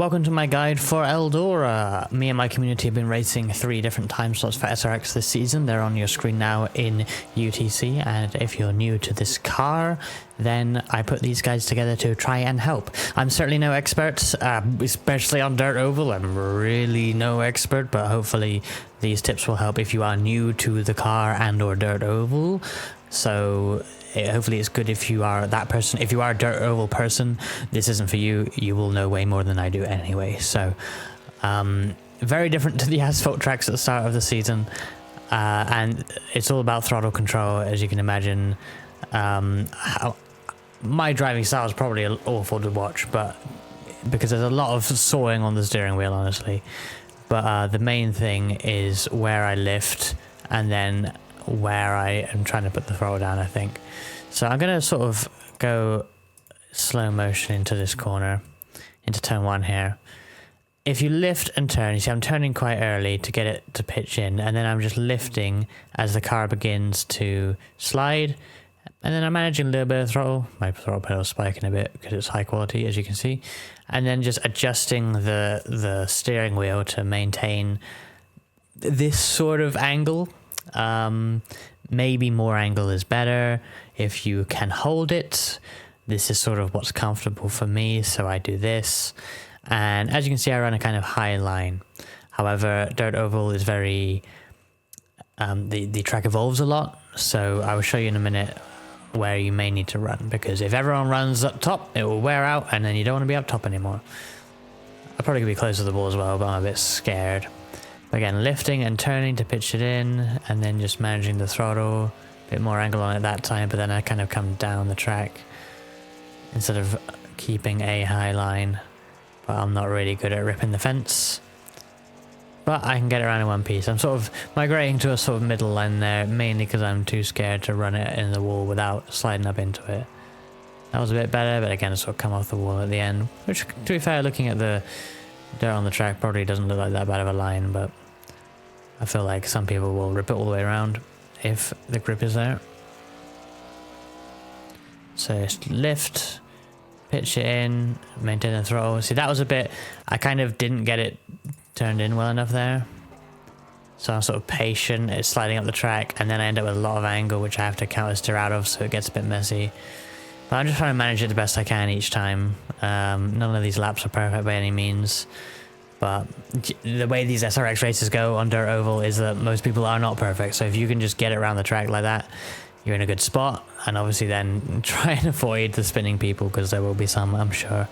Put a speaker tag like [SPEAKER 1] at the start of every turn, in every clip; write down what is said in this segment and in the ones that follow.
[SPEAKER 1] Welcome to my guide for Eldora. Me and my community have been racing 3 different time slots for SRX this season. They're on your screen now in UTC, and if you're new to this car, then I put these guys together to try and help. I'm certainly no expert, especially on Dirt Oval. I'm really no expert, but hopefully these tips will help if you are new to the car and or Dirt Oval. So hopefully it's good if you are that person. If you are a Dirt Oval person, this isn't for you. You will know way more than I do anyway. So very different to the asphalt tracks at the start of the season, and it's all about throttle control, as you can imagine. My driving style is probably awful to watch, but because there's a lot of sawing on the steering wheel, honestly. But the main thing is where I lift and then where I am trying to put the throttle down, I think. So I'm going to sort of go slow motion into this corner, into turn 1 here. If you lift and turn, you see I'm turning quite early to get it to pitch in, and then I'm just lifting as the car begins to slide, and then I'm managing a little bit of throttle. My throttle pedal is spiking a bit because it's high quality, as you can see, and then just adjusting the steering wheel to maintain this sort of angle. Maybe more angle is better if you can hold it. This is sort of what's comfortable for me, so I do this. And as you can see, I run a kind of high line. However, Dirt Oval is very the track evolves a lot, so I will show you in a minute where you may need to run, because if everyone runs up top, it will wear out and then you don't want to be up top anymore. I probably could be close to the ball as well, but I'm a bit scared. Again, lifting and turning to pitch it in, and then just managing the throttle. A bit more angle on it that time, but then I kind of come down the track instead of keeping a high line. But I'm not really good at ripping the fence. But I can get it around in one piece. I'm sort of migrating to a sort of middle line there, mainly because I'm too scared to run it in the wall without sliding up into it. That was a bit better, but again, it sort of come off the wall at the end. Which, to be fair, looking at the dirt on the track, probably doesn't look like that bad of a line, but I feel like some people will rip it all the way around if the grip is there. So just lift, pitch it in, maintain the throttle. See, that was a bit, I kind of didn't get it turned in well enough there. So I'm sort of patient, it's sliding up the track, and then I end up with a lot of angle, which I have to counter steer out of, so it gets a bit messy. But I'm just trying to manage it the best I can each time. None of these laps are perfect by any means. But the way these SRX races go on Dirt Oval is that most people are not perfect. So if you can just get it around the track like that, you're in a good spot. And obviously then try and avoid the spinning people, because there will be some, I'm sure.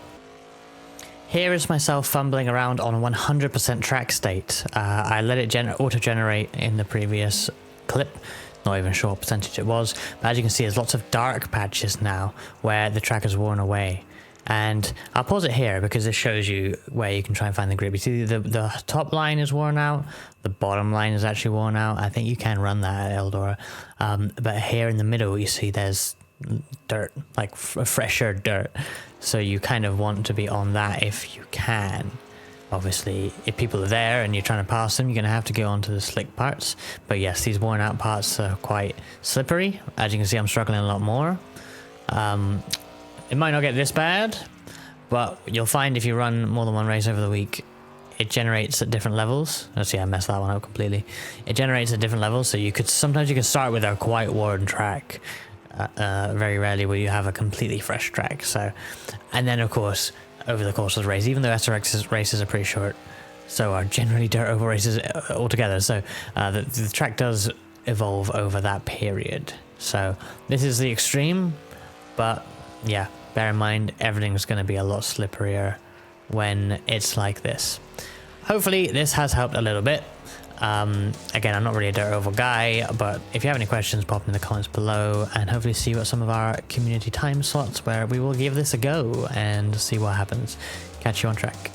[SPEAKER 1] Here is myself fumbling around on 100% track state. I let it auto-generate in the previous clip. Not even sure what percentage it was. But as you can see, there's lots of dark patches now where the track has worn away. And I'll pause it here because this shows you where you can try and find the grip. You see the top line is worn out, the bottom line is actually worn out. I think you can run that at Eldora. But here in the middle, you see there's dirt, like fresher dirt. So you kind of want to be on that if you can. Obviously, if people are there and you're trying to pass them, you're going to have to go onto the slick parts. But yes, these worn out parts are quite slippery. As you can see, I'm struggling a lot more. It might not get this bad, but you'll find if you run more than one race over the week, it generates at different levels. Let's see, I messed that one up completely. It generates at different levels, so sometimes you can start with a quite worn track. Very rarely will you have a completely fresh track. So, and then of course, over the course of the race, even though SRX races are pretty short, so are generally Dirt Oval races altogether. So the track does evolve over that period. So this is the extreme, but yeah, bear in mind everything's going to be a lot slipperier when it's like this. Hopefully this has helped a little bit. Again, I'm not really a Dirt Oval guy, but if you have any questions, pop in the comments below, and hopefully see what some of our community time slots where we will give this a go and see what happens. Catch you on track.